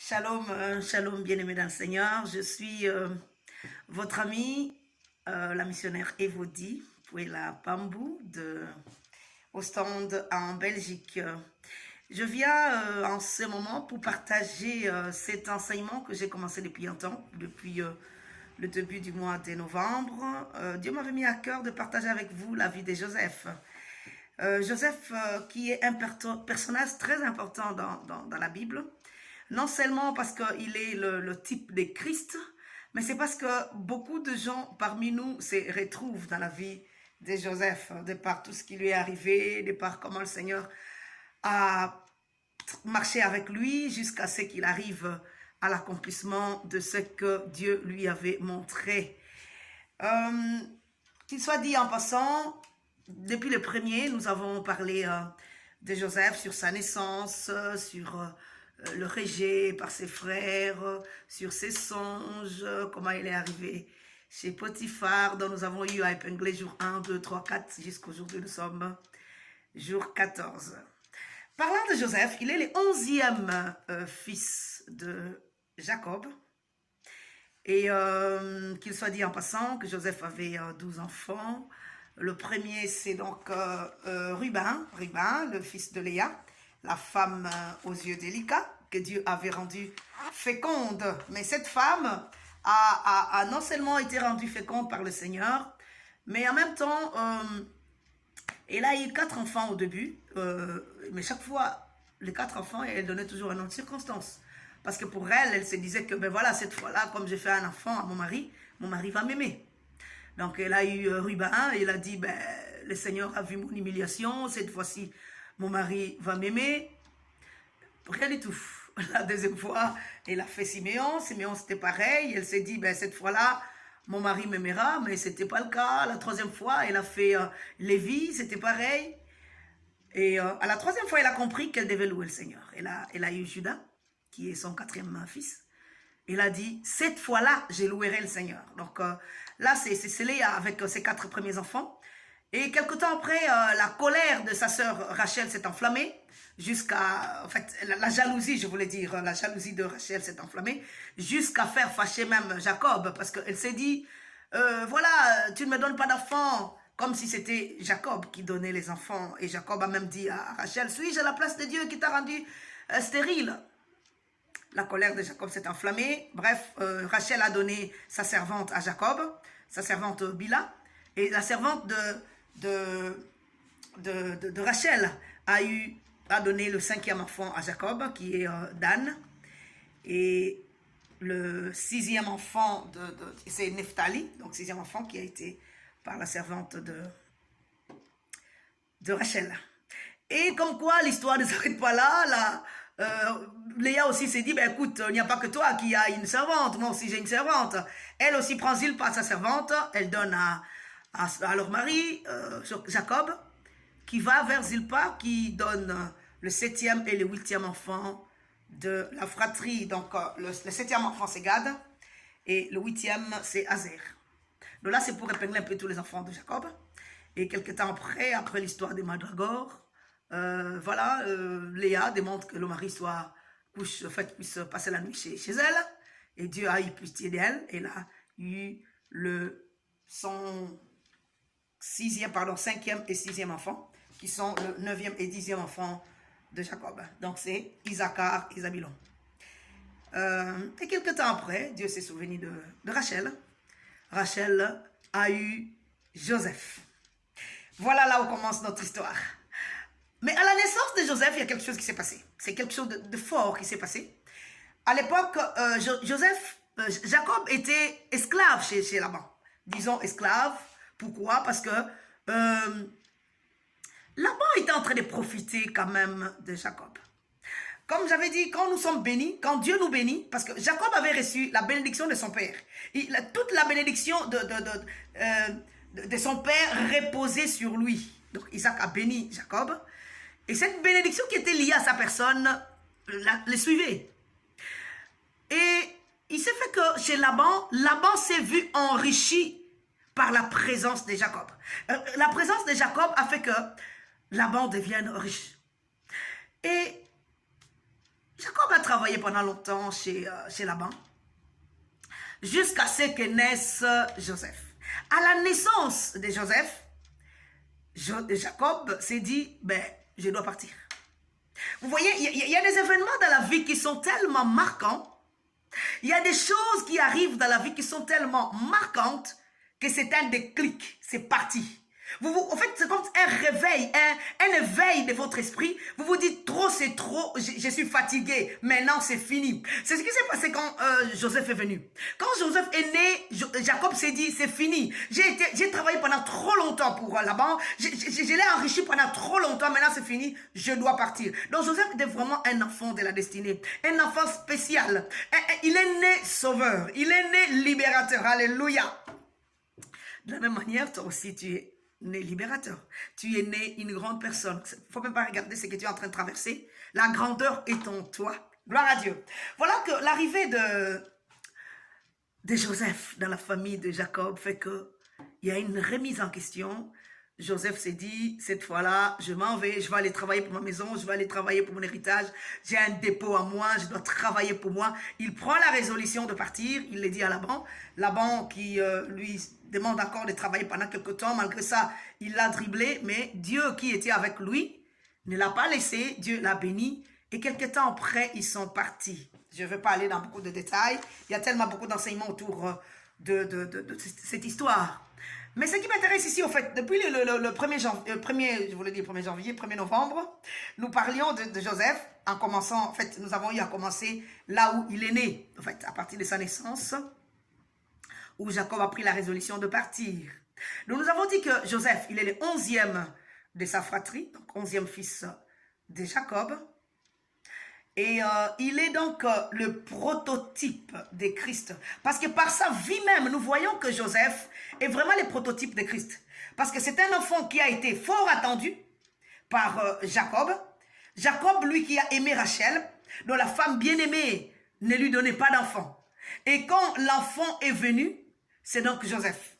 Shalom, shalom, bien-aimés dans le Seigneur. Je suis votre amie, la missionnaire Evodie, Pouela Pambou, de Ostende en Belgique. Je viens en ce moment pour partager cet enseignement que j'ai commencé depuis un temps, depuis le début du mois de novembre. Dieu m'avait mis à cœur de partager avec vous la vie de Joseph. Joseph qui est un personnage très important dans la Bible. Non seulement parce qu'il est le type de Christ, mais c'est parce que beaucoup de gens parmi nous se retrouvent dans la vie de Joseph, de par tout ce qui lui est arrivé, de par comment le Seigneur a marché avec lui jusqu'à ce qu'il arrive à l'accomplissement de ce que Dieu lui avait montré. Qu'il soit dit en passant, depuis le premier, nous avons parlé de Joseph sur sa naissance, sur le rejet par ses frères, sur ses songes, comment il est arrivé chez Potiphar, dont nous avons eu à épingler jour 1, 2, 3, 4, jusqu'au jour où nous sommes, jour 14. Parlant de Joseph, il est le 11e fils de Jacob. Et qu'il soit dit en passant que Joseph avait 12 enfants. Le premier, c'est donc Ruben, le fils de Léa, la femme aux yeux délicats, que Dieu avait rendue féconde. Mais cette femme a non seulement été rendue féconde par le Seigneur, mais en même temps, elle a eu 4 enfants au début. Mais chaque fois, les 4 enfants, elle donnait toujours un nom de circonstance. Parce que pour elle, elle se disait que, ben voilà, cette fois-là, comme j'ai fait un enfant à mon mari va m'aimer. Donc, elle a eu Ruben, et elle a dit, ben, le Seigneur a vu mon humiliation, cette fois-ci, mon mari va m'aimer. Rien du tout. La deuxième fois, elle a fait Siméon. Siméon, c'était pareil. Elle s'est dit, ben, cette fois-là, mon mari m'aimera, mais ce n'était pas le cas. La troisième fois, elle a fait Lévi, c'était pareil. Et à la troisième fois, elle a compris qu'elle devait louer le Seigneur. Elle a eu Judas, qui est son 4e fils. Il a dit, cette fois-là, j'ai louerai le Seigneur. Donc là, c'est Léa avec ses 4 premiers enfants. Et quelque temps après, la colère de sa sœur Rachel s'est enflammée jusqu'à, en fait, la jalousie, je voulais dire, la jalousie de Rachel s'est enflammée jusqu'à faire fâcher même Jacob, parce qu'elle s'est dit, voilà, tu ne me donnes pas d'enfants, comme si c'était Jacob qui donnait les enfants. Et Jacob a même dit à Rachel, suis-je à la place de Dieu qui t'a rendu stérile? La colère de Jacob s'est enflammée. Bref, Rachel a donné sa servante à Jacob, sa servante Bila. Et la servante de Rachel a donné le 5e enfant à Jacob, qui est Dan. Et le 6e enfant, c'est Nephtali, donc 6e enfant qui a été par la servante de Rachel. Et comme quoi, l'histoire ne s'arrête pas là. Léa aussi s'est dit, ben écoute, il n'y a pas que toi qui a une servante, moi aussi j'ai une servante. Elle aussi prend Zilpa, sa servante, elle donne à leur mari, Jacob, qui va vers Zilpa, qui donne le 7e et le 8e enfant de la fratrie. Donc le 7e enfant c'est Gad, et le 8e c'est Azer. Donc là c'est pour épingler un peu tous les enfants de Jacob. Et quelques temps après l'histoire des Madragores, voilà, Léa demande que le mari puisse passer la nuit chez elle. Et Dieu a eu pitié d'elle. Elle a eu son 5e et 6e enfant, qui sont le 9e et 10e enfant de Jacob. Donc c'est Isaacar et Zabilon. Et quelques temps après, Dieu s'est souvenu de Rachel. Rachel a eu Joseph. Voilà là où commence notre histoire. Mais à la naissance de Joseph, il y a quelque chose qui s'est passé. C'est quelque chose de fort qui s'est passé. À l'époque, Jacob était esclave chez Laban. Disons esclave. Pourquoi? Parce que Laban était en train de profiter quand même de Jacob. Comme j'avais dit, quand nous sommes bénis, quand Dieu nous bénit, parce que Jacob avait reçu la bénédiction de son père. Toute la bénédiction de son père reposait sur lui. Donc Isaac a béni Jacob. Et cette bénédiction qui était liée à sa personne le suivait. Et il s'est fait que chez Laban s'est vu enrichi par la présence de Jacob. La présence de Jacob a fait que Laban devienne riche. Et Jacob a travaillé pendant longtemps chez Laban, jusqu'à ce que naisse Joseph. À la naissance de Joseph, Jacob s'est dit, ben, je dois partir. Vous voyez, il y a des événements dans la vie qui sont tellement marquants. Il y a des choses qui arrivent dans la vie qui sont tellement marquantes que c'est un déclic, c'est parti. En fait, c'est comme un réveil, un éveil de votre esprit. Vous vous dites, trop c'est trop, je suis fatigué, maintenant c'est fini. C'est ce qui s'est passé quand Joseph est venu. Quand Joseph est né, Jacob s'est dit, c'est fini. J'ai travaillé pendant trop longtemps pour Laban, je l'ai enrichi pendant trop longtemps, maintenant c'est fini, je dois partir. Donc Joseph était vraiment un enfant de la destinée, un enfant spécial. Il est né sauveur, il est né libérateur, alléluia. De la même manière, toi aussi tu es né libérateur. Tu es né une grande personne. Il ne faut même pas regarder ce que tu es en train de traverser. La grandeur est en toi. Gloire à Dieu. Voilà que l'arrivée de Joseph dans la famille de Jacob fait qu'il y a une remise en question. Joseph s'est dit, cette fois-là, je m'en vais, je vais aller travailler pour ma maison, je vais aller travailler pour mon héritage, j'ai un dépôt à moi, je dois travailler pour moi. Il prend la résolution de partir, il le dit à Laban. Laban qui lui demande encore de travailler pendant quelque temps, malgré ça, il l'a dribblé, mais Dieu qui était avec lui ne l'a pas laissé, Dieu l'a béni, et quelque temps après, ils sont partis. Je ne vais pas aller dans beaucoup de détails, il y a tellement beaucoup d'enseignements autour de cette histoire. Mais ce qui m'intéresse ici, en fait, depuis le 1er janvier, je voulais dire 1er janvier, 1er novembre, nous parlions de Joseph, en commençant, en fait, nous avons eu à commencer là où il est né, en fait, à partir de sa naissance, où Jacob a pris la résolution de partir. Donc, nous avons dit que Joseph, il est le 11e de sa fratrie, donc 11e fils de Jacob, et il est donc le prototype de Christ. Parce que par sa vie même, nous voyons que Joseph est vraiment le prototype de Christ. Parce que c'est un enfant qui a été fort attendu par Jacob. Jacob, lui qui a aimé Rachel, dont la femme bien-aimée ne lui donnait pas d'enfant. Et quand l'enfant est venu, c'est donc Joseph.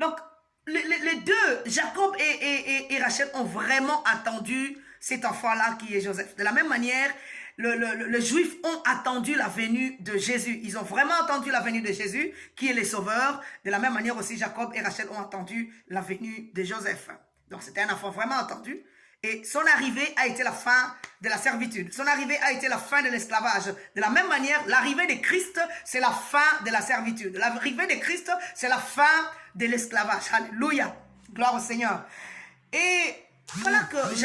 Donc, les deux, Jacob et Rachel, ont vraiment attendu cet enfant-là qui est Joseph. De la même manière, les Juifs ont attendu la venue de Jésus. Ils ont vraiment attendu la venue de Jésus, qui est le Sauveur. De la même manière aussi, Jacob et Rachel ont attendu la venue de Joseph. Donc, c'était un enfant vraiment attendu. Et son arrivée a été la fin de la servitude. Son arrivée a été la fin de l'esclavage. De la même manière, l'arrivée de Christ, c'est la fin de la servitude. L'arrivée de Christ, c'est la fin de l'esclavage. Alléluia. Gloire au Seigneur. Et voilà que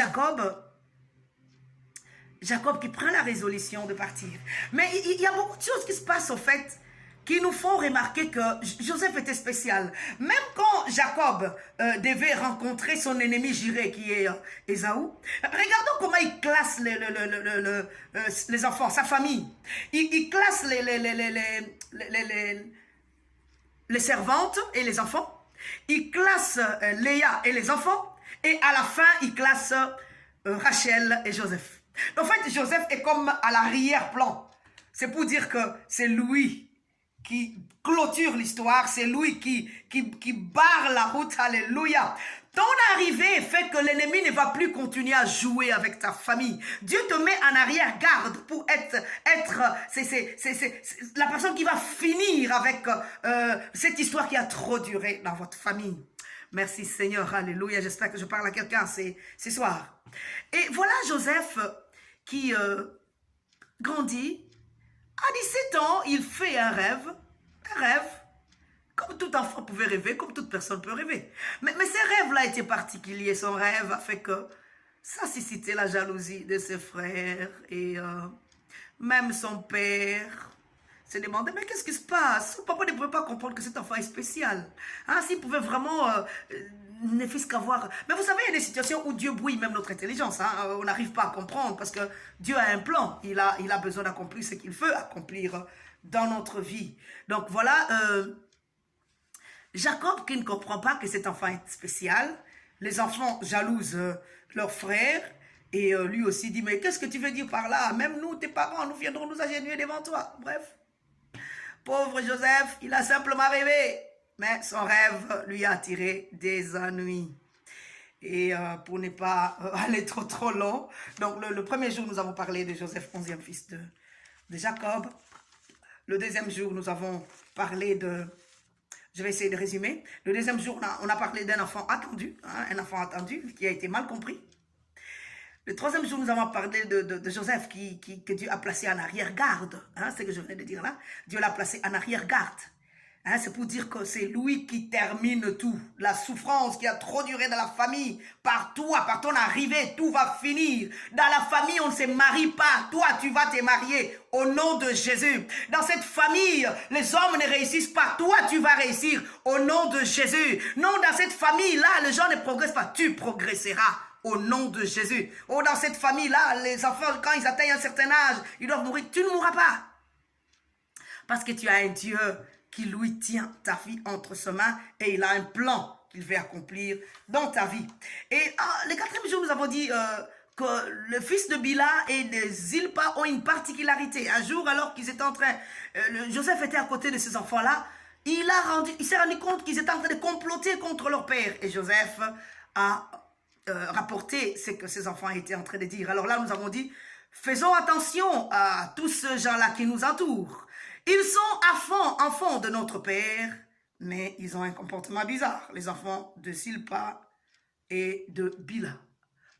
Jacob qui prend la résolution de partir. Mais il y a beaucoup de choses qui se passent, au fait, qui nous font remarquer que Joseph était spécial. Même quand Jacob devait rencontrer son ennemi juré, qui est Ésaü, regardons comment il classe les enfants, sa famille. Il classe les servantes et les enfants. Il classe Léa et les enfants. Et à la fin, il classe Rachel et Joseph. En fait, Joseph est comme à l'arrière-plan. C'est pour dire que c'est lui qui clôture l'histoire, c'est lui qui barre la route, alléluia. Ton arrivée fait que l'ennemi ne va plus continuer à jouer avec ta famille. Dieu te met en arrière-garde pour être c'est la personne qui va finir avec cette histoire qui a trop duré dans votre famille. Merci Seigneur, alléluia. J'espère que je parle à quelqu'un ce soir. Et voilà Joseph qui grandit. À 17 ans, il fait un rêve, comme tout enfant pouvait rêver, comme toute personne peut rêver. Mais ce rêve-là était particulier. Son rêve a fait que ça suscitait la jalousie de ses frères et même son père se demandait, mais qu'est-ce qui se passe? Papa ne pouvait pas comprendre que cet enfant est spécial. Hein, s'il pouvait vraiment ne fût-ce qu'avoir... Mais vous savez, il y a des situations où Dieu brouille même notre intelligence. Hein, on n'arrive pas à comprendre parce que Dieu a un plan. Il a besoin d'accomplir ce qu'il veut accomplir dans notre vie. Donc voilà, Jacob qui ne comprend pas que cet enfant est spécial. Les enfants jalousent leurs frères. Et lui aussi dit, mais qu'est-ce que tu veux dire par là? Même nous, tes parents, nous viendrons nous agenouiller devant toi. Bref. Pauvre Joseph, il a simplement rêvé. Mais son rêve lui a attiré des ennuis. Et pour ne pas aller trop long, donc le premier jour, nous avons parlé de Joseph, 11e fils de Jacob. Le deuxième jour, nous avons parlé de... Je vais essayer de résumer. Le deuxième jour, on a parlé d'un enfant attendu, hein, un enfant attendu qui a été mal compris. Le troisième jour, nous avons parlé de Joseph que Dieu a placé en arrière-garde. Hein, c'est ce que je venais de dire là. Dieu l'a placé en arrière-garde. Hein, c'est pour dire que c'est lui qui termine tout. La souffrance qui a trop duré dans la famille, par toi, par ton arrivée, tout va finir. Dans la famille, on ne se marie pas. Toi, tu vas te marier au nom de Jésus. Dans cette famille, les hommes ne réussissent pas. Toi, tu vas réussir au nom de Jésus. Non, dans cette famille-là, les gens ne progressent pas. Tu progresseras au nom de Jésus. Oh, dans cette famille-là, les enfants, quand ils atteignent un certain âge, ils doivent mourir. Tu ne mourras pas. Parce que tu as un Dieu qui lui tient ta vie entre ses mains et il a un plan qu'il veut accomplir dans ta vie. Et le quatrième jour, nous avons dit que le fils de Bila et de Zilpa ont une particularité. Un jour, alors qu'ils étaient en train, Joseph était à côté de ces enfants-là, il s'est rendu compte qu'ils étaient en train de comploter contre leur père. Et Joseph a rapporté ce que ces enfants étaient en train de dire. Alors là, nous avons dit, faisons attention à tous ces gens-là qui nous entourent. Ils sont enfants de notre Père, mais ils ont un comportement bizarre. Les enfants de Zilpa et de Bila.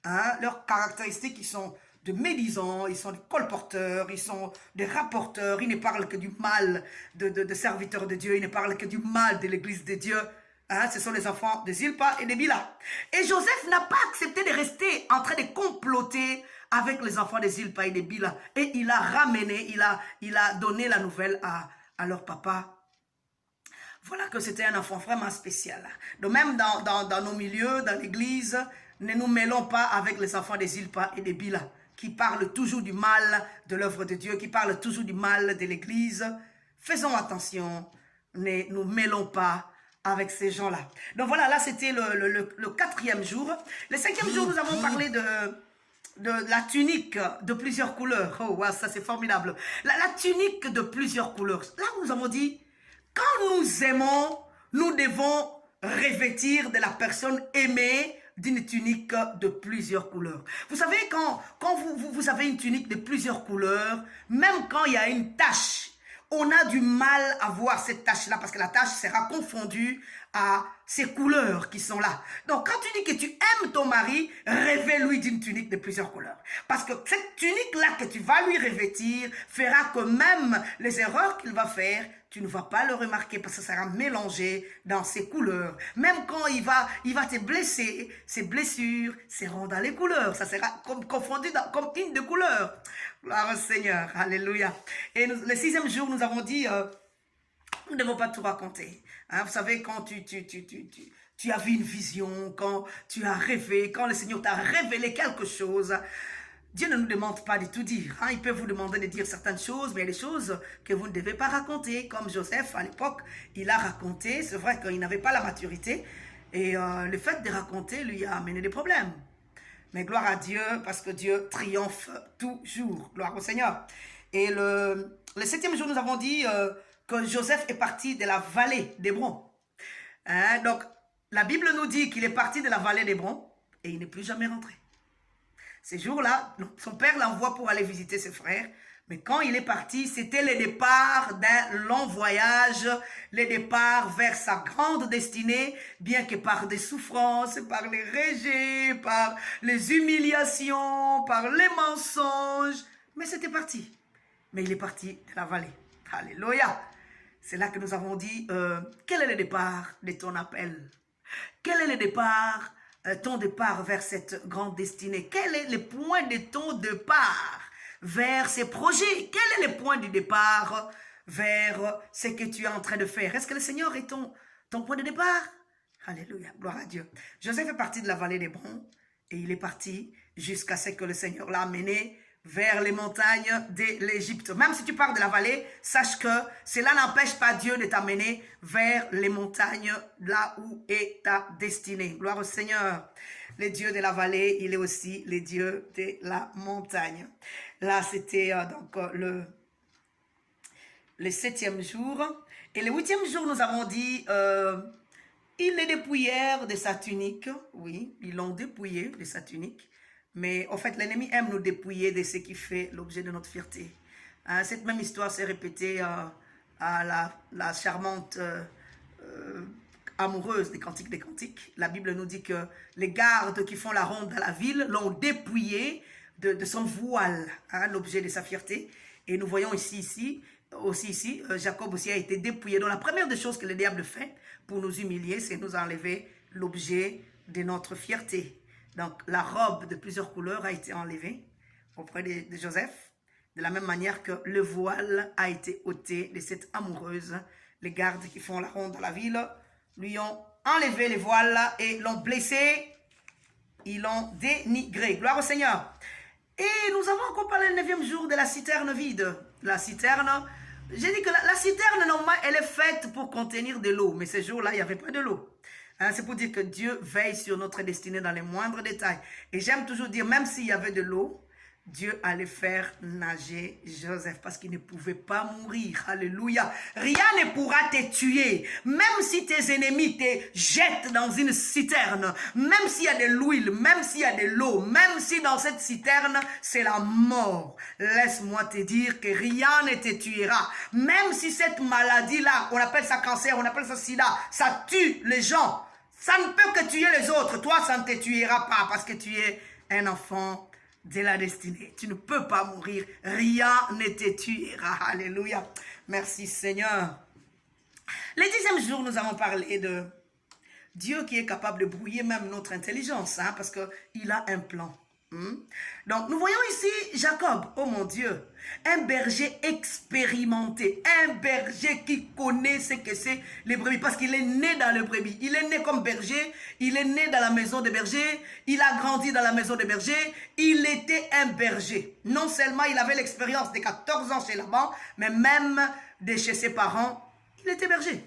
Hein? Leurs caractéristiques, ils sont de médisants, ils sont des colporteurs, ils sont des rapporteurs. Ils ne parlent que du mal de serviteurs de Dieu. Ils ne parlent que du mal de l'église de Dieu. Hein? Ce sont les enfants de Zilpa et de Bila. Et Joseph n'a pas accepté de rester en train de comploter avec les enfants de Zilpa et de Bila. Et il a ramené, il a donné la nouvelle à leur papa. Voilà que c'était un enfant vraiment spécial. Donc même dans nos milieux, dans l'église, ne nous mêlons pas avec les enfants de Zilpa et de Bila, qui parlent toujours du mal de l'œuvre de Dieu, qui parlent toujours du mal de l'église. Faisons attention, ne nous mêlons pas avec ces gens-là. Donc voilà, là c'était le quatrième jour. Le cinquième jour, nous avons parlé de la tunique de plusieurs couleurs. Oh, wow, ça c'est formidable. La tunique de plusieurs couleurs. Là, nous avons dit, quand nous aimons, nous devons revêtir de la personne aimée d'une tunique de plusieurs couleurs. Vous savez, quand vous avez une tunique de plusieurs couleurs, même quand il y a une tache, on a du mal à voir cette tache-là parce que la tache sera confondue à ces couleurs qui sont là. Donc, quand tu dis que tu aimes ton mari, revêt-lui d'une tunique de plusieurs couleurs. Parce que cette tunique-là que tu vas lui revêtir fera que même les erreurs qu'il va faire, tu ne vas pas le remarquer parce que ça sera mélangé dans ses couleurs. Même quand il va te blesser, ses blessures seront dans les couleurs. Ça sera confondu comme une de couleurs. Gloire au Seigneur. Alléluia. Et le sixième jour, nous avons dit, nous ne devons pas tout raconter. Hein, vous savez, quand tu as vu une vision, quand tu as rêvé, quand le Seigneur t'a révélé quelque chose, Dieu ne nous demande pas de tout dire. Hein. Il peut vous demander de dire certaines choses, mais il y a des choses que vous ne devez pas raconter. Comme Joseph, à l'époque, il a raconté. C'est vrai qu'il n'avait pas la maturité. Et le fait de raconter lui a amené des problèmes. Mais gloire à Dieu, parce que Dieu triomphe toujours. Gloire au Seigneur. Et le septième jour, nous avons dit que Joseph est parti de la vallée d'Hébron. Hein? Donc, la Bible nous dit qu'il est parti de la vallée d'Hébron et il n'est plus jamais rentré. Ces jours-là, son père l'envoie pour aller visiter ses frères. Mais quand il est parti, c'était le départ d'un long voyage, le départ vers sa grande destinée, bien que par des souffrances, par les rejets, par les humiliations, par les mensonges. Mais c'était parti. Mais il est parti de la vallée. Alléluia. C'est là que nous avons dit, quel est le départ de ton appel? Quel est le départ, ton départ vers cette grande destinée? Quel est le point de ton départ vers ces projets? Quel est le point du départ vers ce que tu es en train de faire? Est-ce que le Seigneur est ton point de départ? Alléluia, gloire à Dieu. Joseph est parti de la vallée d'Hébron et il est parti jusqu'à ce que le Seigneur l'a amené vers les montagnes de l'Égypte. Même si tu pars de la vallée, sache que cela n'empêche pas Dieu de t'amener vers les montagnes, là où est ta destinée. Gloire au Seigneur. Le Dieu de la vallée, il est aussi le Dieu de la montagne. Là, c'était donc le septième jour. Et le huitième jour, nous avons dit, Ils les dépouillèrent de sa tunique. Oui, ils l'ont dépouillé de sa tunique. Mais en fait, l'ennemi aime nous dépouiller de ce qui fait l'objet de notre fierté. Cette même histoire s'est répétée à la charmante amoureuse des Cantiques des Cantiques. La Bible nous dit que les gardes qui font la ronde à la ville l'ont dépouillé de son voile, l'objet de sa fierté. Et nous voyons ici, Jacob aussi a été dépouillé. Donc la première des choses que le diable fait pour nous humilier, c'est nous enlever l'objet de notre fierté. Donc la robe de plusieurs couleurs a été enlevée auprès de Joseph, de la même manière que le voile a été ôté de cette amoureuse. Les gardes qui font la ronde à la ville lui ont enlevé les voiles et l'ont blessé, ils l'ont dénigré. Gloire au Seigneur. Et nous avons encore parlé le 9e jour de la citerne vide. La citerne, j'ai dit que la citerne, normalement, elle est faite pour contenir de l'eau. Mais ce jour-là, il n'y avait pas de l'eau. C'est pour dire que Dieu veille sur notre destinée dans les moindres détails. Et j'aime toujours dire, même s'il y avait de l'eau, Dieu allait faire nager Joseph parce qu'il ne pouvait pas mourir. Alléluia. Rien ne pourra te tuer. Même si tes ennemis te jettent dans une citerne, même s'il y a de l'huile, même s'il y a de l'eau, même si dans cette citerne, c'est la mort. Laisse-moi te dire que rien ne te tuera. Même si cette maladie-là, on appelle ça cancer, on appelle ça sida, ça tue les gens. Ça ne peut que tuer les autres. Toi, ça ne te tuera pas parce que tu es un enfant de la destinée. Tu ne peux pas mourir. Rien ne te tuera. Alléluia. Merci Seigneur. Le 10e jour, nous avons parlé de Dieu qui est capable de brouiller même notre intelligence, parce qu'il a un plan. Donc, nous voyons ici Jacob, oh mon Dieu, un berger expérimenté, un berger qui connaît ce que c'est les brebis, parce qu'il est né dans le brebis, il est né comme berger, il est né dans la maison des bergers, il a grandi dans la maison des bergers, il était un berger. Non seulement il avait l'expérience de 14 ans chez Laban, mais même de chez ses parents, il était berger.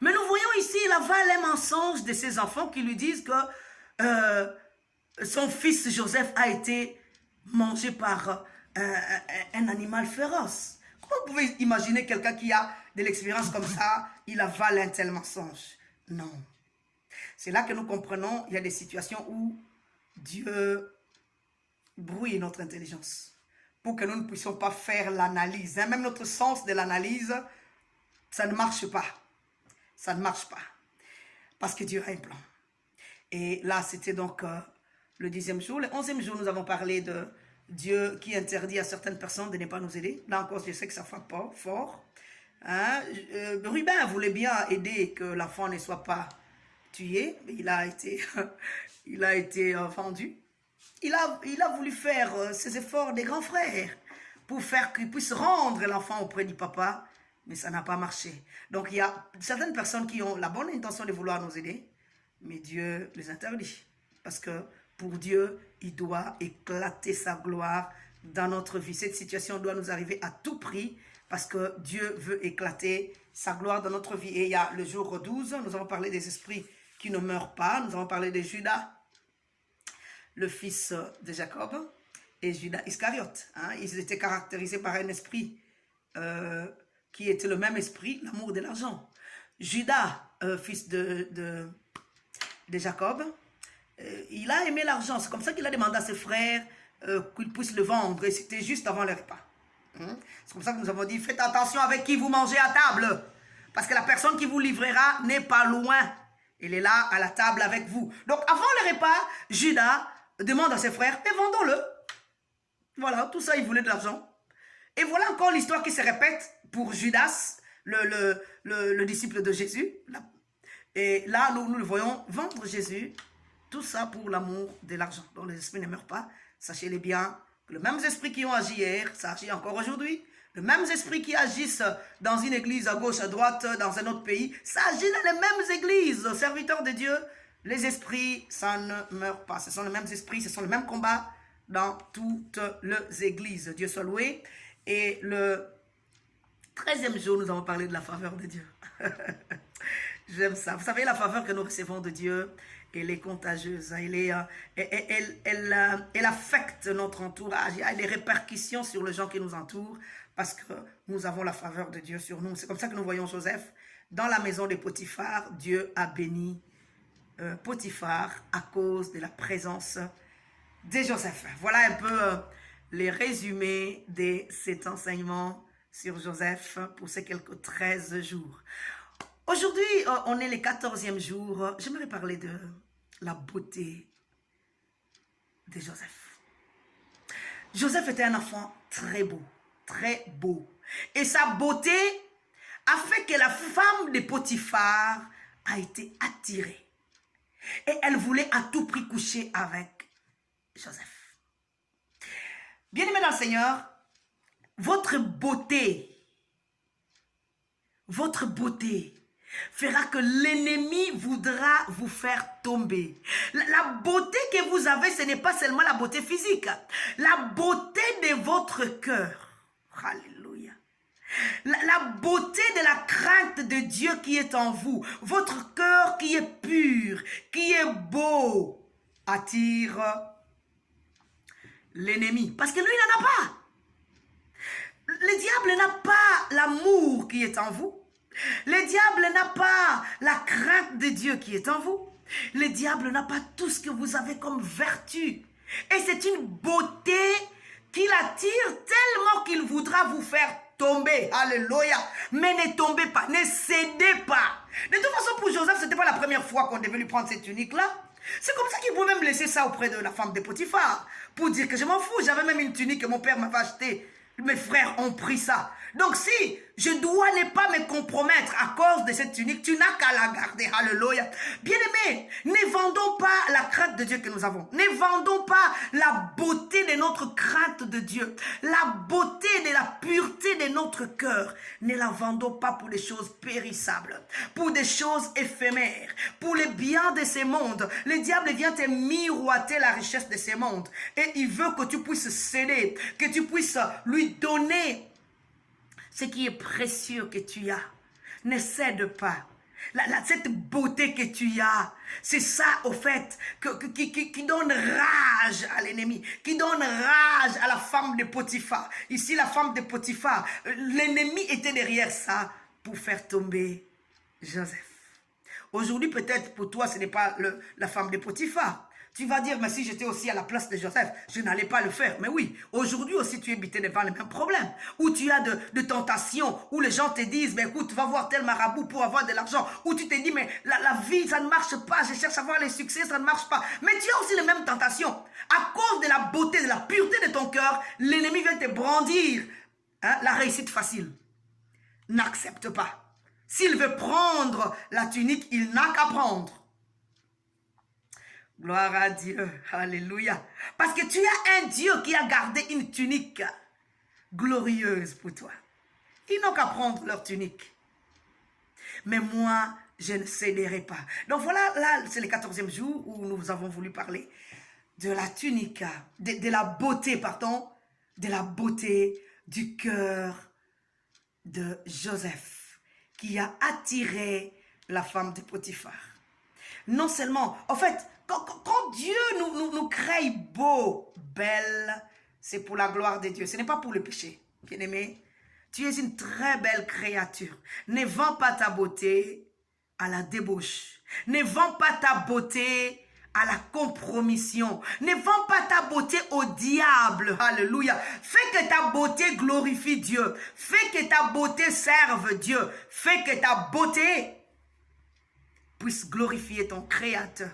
Mais nous voyons ici, il avale un mensonge de ses enfants qui lui disent que son fils Joseph a été mangé par un animal féroce. Comment vous pouvez imaginer quelqu'un qui a de l'expérience comme ça, il avale un tel mensonge? Non. C'est là que nous comprenons, il y a des situations où Dieu brouille notre intelligence pour que nous ne puissions pas faire l'analyse. Même notre sens de l'analyse, ça ne marche pas. Ça ne marche pas. Parce que Dieu a un plan. Et là, c'était donc le 10e jour. Le 11e jour, nous avons parlé de Dieu qui interdit à certaines personnes de ne pas nous aider. Là encore, je sais que ça frappe pas fort. Ruben voulait bien aider que l'enfant ne soit pas tué, mais il a été vendu. Il a voulu faire ses efforts des grands frères pour faire qu'il puisse rendre l'enfant auprès du papa, mais ça n'a pas marché. Donc, il y a certaines personnes qui ont la bonne intention de vouloir nous aider, mais Dieu les interdit. Parce que pour Dieu, il doit éclater sa gloire dans notre vie. Cette situation doit nous arriver à tout prix parce que Dieu veut éclater sa gloire dans notre vie. Et il y a le jour 12, nous avons parlé des esprits qui ne meurent pas. Nous avons parlé de Judas, le fils de Jacob, et Judas Iscariote. Ils étaient caractérisés par un esprit qui était le même esprit, l'amour de l'argent. Judas, fils de Jacob, il a aimé l'argent. C'est comme ça qu'il a demandé à ses frères qu'ils puissent le vendre. Et c'était juste avant le repas. C'est comme ça que nous avons dit, faites attention avec qui vous mangez à table. Parce que la personne qui vous livrera n'est pas loin. Elle est là à la table avec vous. Donc avant le repas, Judas demande à ses frères, et vendons-le. Voilà, tout ça, il voulait de l'argent. Et voilà encore l'histoire qui se répète pour Judas, le disciple de Jésus. Et là, nous le voyons vendre Jésus. Tout ça pour l'amour de l'argent. Donc les esprits ne meurent pas. Sachez-les bien que les mêmes esprits qui ont agi hier, ça agit encore aujourd'hui. Les mêmes esprits qui agissent dans une église à gauche, à droite, dans un autre pays, ça agit dans les mêmes églises. Serviteurs de Dieu, les esprits, ça ne meurt pas. Ce sont les mêmes esprits, ce sont les mêmes combats dans toutes les églises. Dieu soit loué. Et le 13e jour, nous avons parlé de la faveur de Dieu. J'aime ça. Vous savez, la faveur que nous recevons de Dieu, elle est contagieuse. Elle affecte notre entourage. Il y a des répercussions sur les gens qui nous entourent parce que nous avons la faveur de Dieu sur nous. C'est comme ça que nous voyons Joseph dans la maison de Potiphar, Dieu a béni Potiphar à cause de la présence de Joseph. Voilà un peu les résumés de cet enseignement sur Joseph pour ces quelques 13 jours. Aujourd'hui, on est le 14e jour. J'aimerais parler de la beauté de Joseph. Joseph était un enfant très beau, très beau. Et sa beauté a fait que la femme de Potiphar a été attirée. Et elle voulait à tout prix coucher avec Joseph. Bien-aimés dans le Seigneur, votre beauté fera que l'ennemi voudra vous faire tomber. La beauté que vous avez, ce n'est pas seulement la beauté physique. La beauté de votre cœur. Alléluia. La beauté de la crainte de Dieu qui est en vous. Votre cœur qui est pur, qui est beau, attire l'ennemi. Parce que lui, il n'en a pas. Le diable n'a pas l'amour qui est en vous. Le diable n'a pas la crainte de Dieu qui est en vous. Le diable n'a pas tout ce que vous avez comme vertu. Et c'est une beauté qu'il attire tellement qu'il voudra vous faire tomber. Alléluia. Mais ne tombez pas, ne cédez pas. De toute façon, pour Joseph, ce n'était pas la première fois qu'on devait lui prendre cette tunique-là. C'est comme ça qu'il pouvait même laisser ça auprès de la femme de Potiphar. Pour dire que je m'en fous, j'avais même une tunique que mon père m'avait achetée. Mes frères ont pris ça. Donc si je dois ne pas me compromettre à cause de cette tunique, tu n'as qu'à la garder. Alléluia. Bien-aimés, ne vendons pas la crainte de Dieu que nous avons. Ne vendons pas la beauté de notre crainte de Dieu. La beauté de la pureté de notre cœur. Ne la vendons pas pour des choses périssables, pour des choses éphémères, pour le bien de ces mondes. Le diable vient te miroiter la richesse de ces mondes. Et il veut que tu puisses céder, que tu puisses lui donner ce qui est précieux que tu as. Ne cède pas. Cette beauté que tu as, c'est ça au fait qui donne rage à l'ennemi, qui donne rage à la femme de Potiphar. Ici, la femme de Potiphar, l'ennemi était derrière ça pour faire tomber Joseph. Aujourd'hui, peut-être pour toi, ce n'est pas la femme de Potiphar. Tu vas dire, mais si j'étais aussi à la place de Joseph, je n'allais pas le faire. Mais oui, aujourd'hui aussi, tu es buté devant les mêmes problèmes. Où tu as de tentations, où les gens te disent, mais écoute, va voir tel marabout pour avoir de l'argent. Où tu te dis, mais la vie, ça ne marche pas. Je cherche à avoir les succès, ça ne marche pas. Mais tu as aussi les mêmes tentations. À cause de la beauté, de la pureté de ton cœur, l'ennemi vient te brandir la réussite facile. N'accepte pas. S'il veut prendre la tunique, il n'a qu'à prendre. Gloire à Dieu. Alléluia. Parce que tu as un Dieu qui a gardé une tunique glorieuse pour toi. Ils n'ont qu'à prendre leur tunique. Mais moi, je ne céderai pas. Donc voilà, là, c'est le 14e jour où nous avons voulu parler de la tunique, de la beauté, pardon, de la beauté du cœur de Joseph, qui a attiré la femme de Potiphar. Non seulement, en fait, quand Dieu nous crée beau, belle, c'est pour la gloire de Dieu. Ce n'est pas pour le péché. Bien-aimé, tu es une très belle créature. Ne vends pas ta beauté à la débauche. Ne vends pas ta beauté à la compromission. Ne vends pas ta beauté au diable. Alléluia. Fais que ta beauté glorifie Dieu. Fais que ta beauté serve Dieu. Fais que ta beauté puisse glorifier ton Créateur.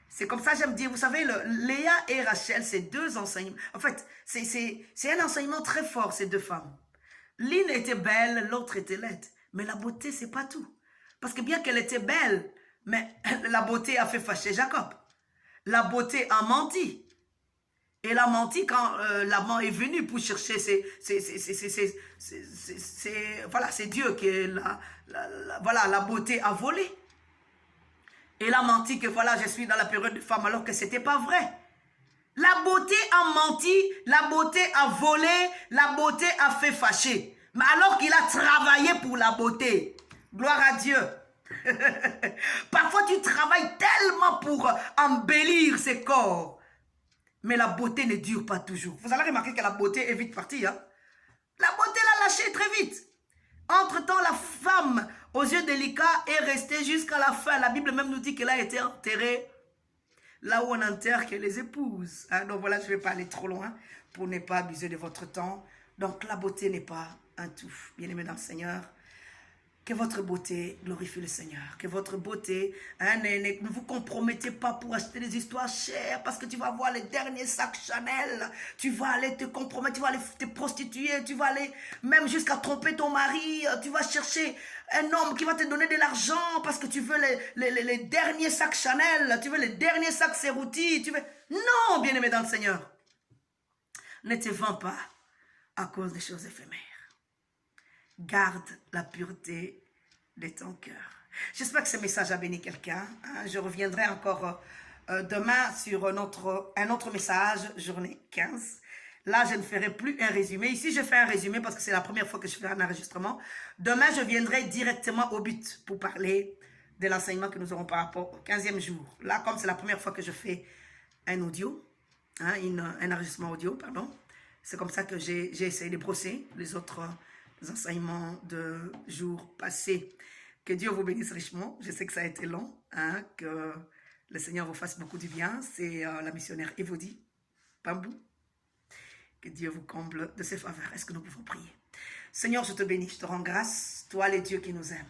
C'est comme ça, j'aime dire, vous savez, Léa et Rachel, c'est deux enseignements. En fait, c'est un enseignement très fort, ces deux femmes. L'une était belle, l'autre était laide. Mais la beauté, c'est pas tout. Parce que bien qu'elle était belle, mais la beauté a fait fâcher Jacob. La beauté a menti. Et elle a menti quand l'amant est venu pour chercher voilà, c'est Dieu qui voilà, la beauté a volé. Elle a menti que voilà, je suis dans la période de femme alors que ce n'était pas vrai. La beauté a menti, la beauté a volé, la beauté a fait fâcher. Mais alors qu'il a travaillé pour la beauté. Gloire à Dieu. Parfois tu travailles tellement pour embellir ce corps. Mais la beauté ne dure pas toujours. Vous allez remarquer que la beauté est vite partie. Hein? La beauté l'a lâché très vite. Entre-temps, la femme aux yeux délicats est resté jusqu'à la fin. La Bible même nous dit qu'elle a été enterrée là où on enterre que les épouses. Hein? Donc voilà, je ne vais pas aller trop loin pour ne pas abuser de votre temps. Donc la beauté n'est pas un tout. Bien-aimés dans le Seigneur, que votre beauté glorifie le Seigneur. Que votre beauté, hein, ne vous compromettez pas pour acheter des histoires chères parce que tu vas voir les derniers sacs Chanel. Tu vas aller te compromettre, tu vas aller te prostituer, tu vas aller même jusqu'à tromper ton mari. Tu vas chercher un homme qui va te donner de l'argent parce que tu veux les derniers sacs Chanel, tu veux les derniers sacs Cerruti. Tu veux... Non, bien-aimé dans le Seigneur. Ne te vends pas à cause des choses éphémères. Garde la pureté de ton cœur. J'espère que ce message a béni quelqu'un. Hein? Je reviendrai encore demain sur un autre message, journée 15. Là, je ne ferai plus un résumé. Ici, je fais un résumé parce que c'est la première fois que je fais un enregistrement. Demain, je viendrai directement au but pour parler de l'enseignement que nous aurons par rapport au 15e jour. Là, comme c'est la première fois que je fais un audio, hein, un enregistrement audio, pardon, c'est comme ça que j'ai essayé de brosser les autres enseignements de jours passés. Que Dieu vous bénisse richement. Je sais que ça a été long, hein, que le Seigneur vous fasse beaucoup du bien. C'est la missionnaire Evody Pambou. Que Dieu vous comble de ses faveurs. Est-ce que nous pouvons prier? Seigneur, je te bénis, je te rends grâce, toi les dieux qui nous aiment.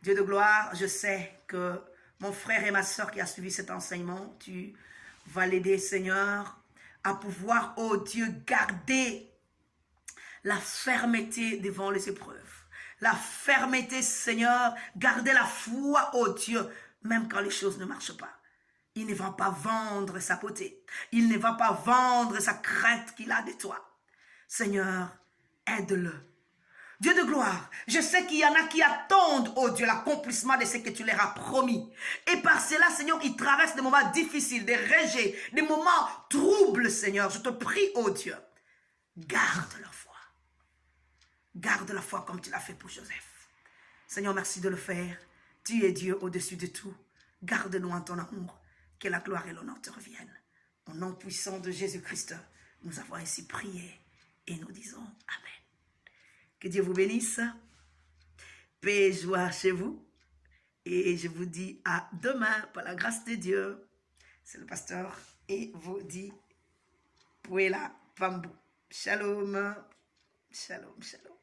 Dieu de gloire, je sais que mon frère et ma soeur qui a suivi cet enseignement, tu vas l'aider, Seigneur, à pouvoir, oh Dieu, garder la fermeté devant les épreuves. La fermeté, Seigneur, garder la foi, oh Dieu, même quand les choses ne marchent pas. Il ne va pas vendre sa beauté. Il ne va pas vendre sa crainte qu'il a de toi. Seigneur, aide-le. Dieu de gloire, je sais qu'il y en a qui attendent, oh Dieu, l'accomplissement de ce que tu leur as promis. Et par cela, Seigneur, ils traversent des moments difficiles, des rejets, des moments troubles, Seigneur. Je te prie, oh Dieu, garde leur foi. Garde la foi comme tu l'as fait pour Joseph. Seigneur, merci de le faire. Tu es Dieu au-dessus de tout. Garde-nous en ton amour. Que la gloire et l'honneur te reviennent. Au nom puissant de Jésus-Christ, nous avons ainsi prié et nous disons Amen. Que Dieu vous bénisse. Paix et joie chez vous. Et je vous dis à demain par la grâce de Dieu. C'est le pasteur Evody Puela Pambou. Shalom. Shalom, shalom.